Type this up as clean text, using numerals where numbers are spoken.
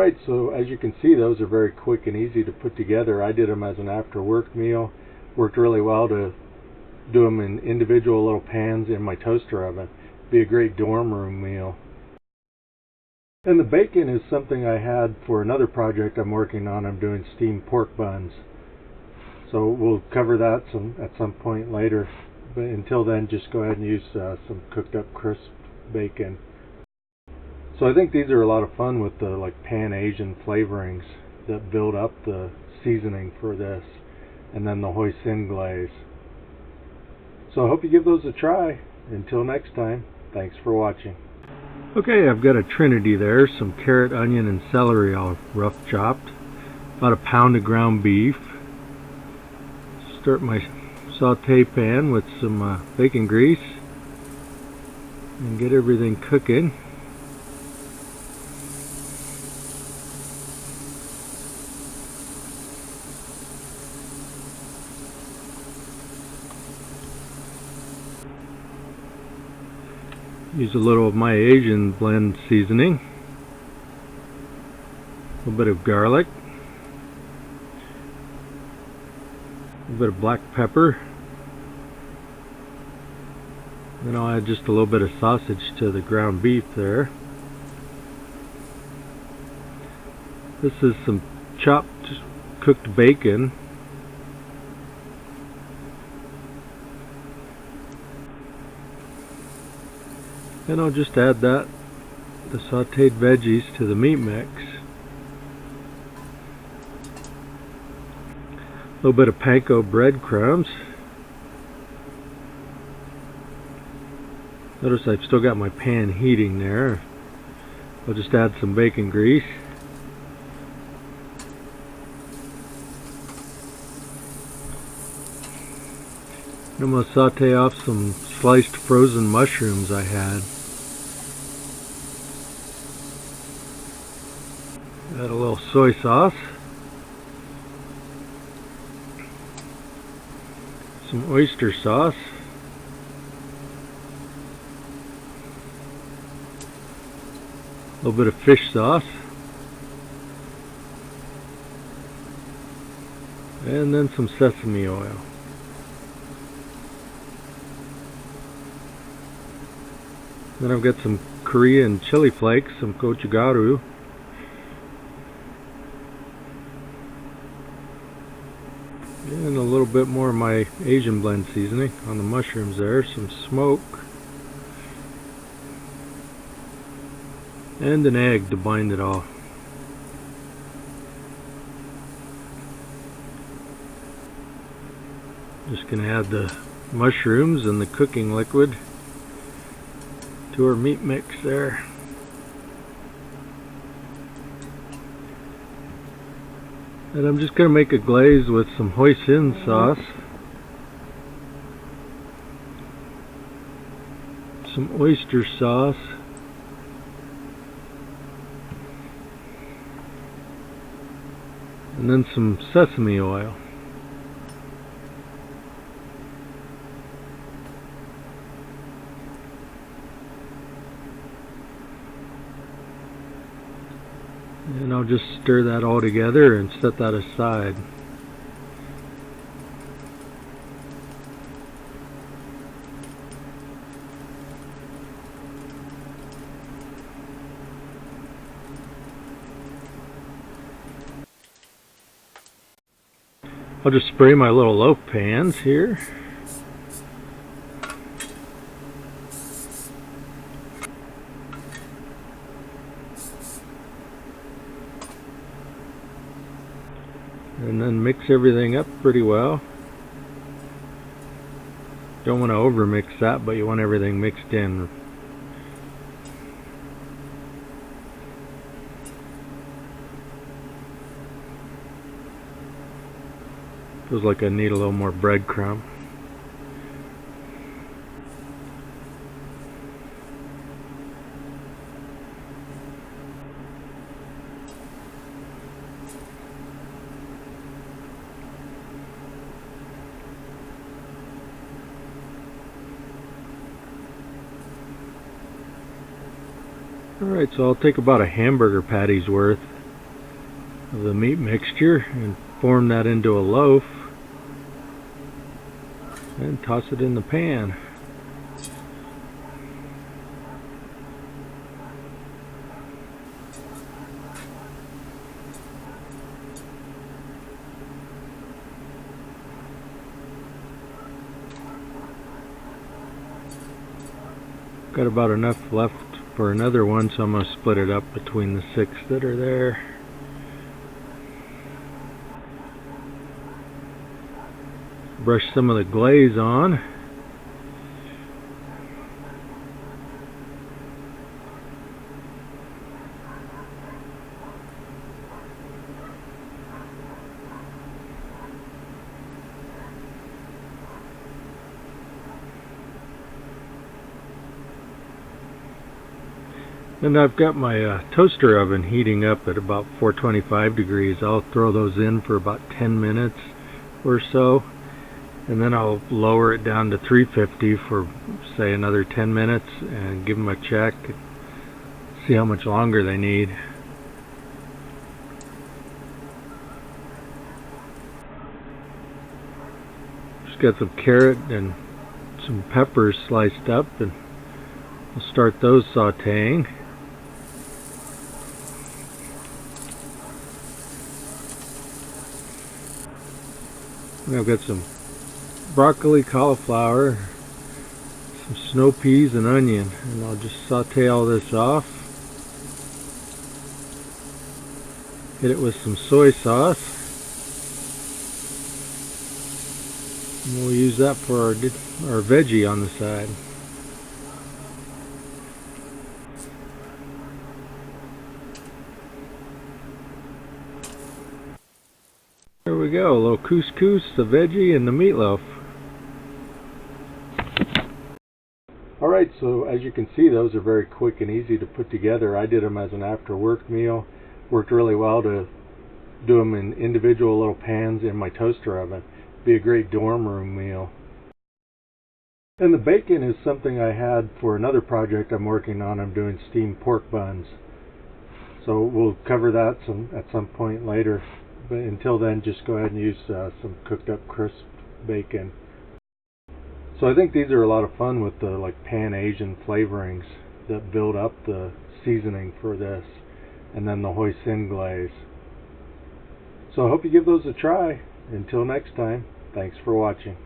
Alright, so as you can see, those are very quick and easy to put together. I did them as an after work meal. Worked really well to do them in individual little pans in my toaster oven. Be a great dorm room meal. And the bacon is something I had for another project I'm working on. I'm doing steamed pork buns. So we'll cover that at some point later. But until then, just go ahead and use some cooked up crisp bacon. So I think these are a lot of fun with the like pan Asian flavorings that build up the seasoning for this, and then the hoisin glaze. So I hope you give those a try. Until next time, thanks for watching. Okay, I've got a trinity there, some carrot, onion, and celery all rough chopped. About a pound of ground beef. Start my saute pan with some bacon grease and get everything cooking. Use a little of my Asian blend seasoning, a little bit of garlic, a little bit of black pepper, then I'll add just a little bit of sausage to the ground beef there. This is some chopped cooked bacon. Then I'll just add the sauteed veggies to the meat mix. A little bit of panko breadcrumbs. Notice I've still got my pan heating there. I'll just add some bacon grease. I'm going to saute off some sliced frozen mushrooms I had. Add a little soy sauce, some oyster sauce, a little bit of fish sauce, and then some sesame oil. Then I've got some Korean chili flakes, some gochugaru. And a little bit more of my Asian blend seasoning on the mushrooms there, some smoke, and an egg to bind it all. Just going to add the mushrooms and the cooking liquid to our meat mix there. And I'm just going to make a glaze with some hoisin sauce, some oyster sauce, and then some sesame oil. And I'll just stir that all together and set that aside. I'll just spray my little loaf pans here. And then mix everything up pretty well. Don't want to over mix that, but you want everything mixed in. Feels like I need a little more breadcrumb. Alright, so I'll take about a hamburger patty's worth of the meat mixture and form that into a loaf and toss it in the pan. Got about enough left for another one, so I'm going to split it up between the 6 that are there. Brush some of the glaze on. And I've got my toaster oven heating up at about 425 degrees. I'll throw those in for about 10 minutes or so, and then I'll lower it down to 350 for say another 10 minutes and give them a check, see how much longer they need. Just got some carrot and some peppers sliced up, and we'll start those sauteing. And I've got some broccoli, cauliflower, some snow peas, and onion, and I'll just saute all this off. Hit it with some soy sauce, and we'll use that for our veggie on the side. There we go, a little couscous, the veggie, and the meatloaf. Alright, so as you can see, those are very quick and easy to put together. I did them as an after work meal. Worked really well to do them in individual little pans in my toaster oven. Be a great dorm room meal. And the bacon is something I had for another project I'm working on. I'm doing steamed pork buns. So we'll cover that at some point later. But until then, just go ahead and use some cooked up crisp bacon. So I think these are a lot of fun with the like pan Asian flavorings that build up the seasoning for this, and then the hoisin glaze. So I hope you give those a try. Until next time, thanks for watching.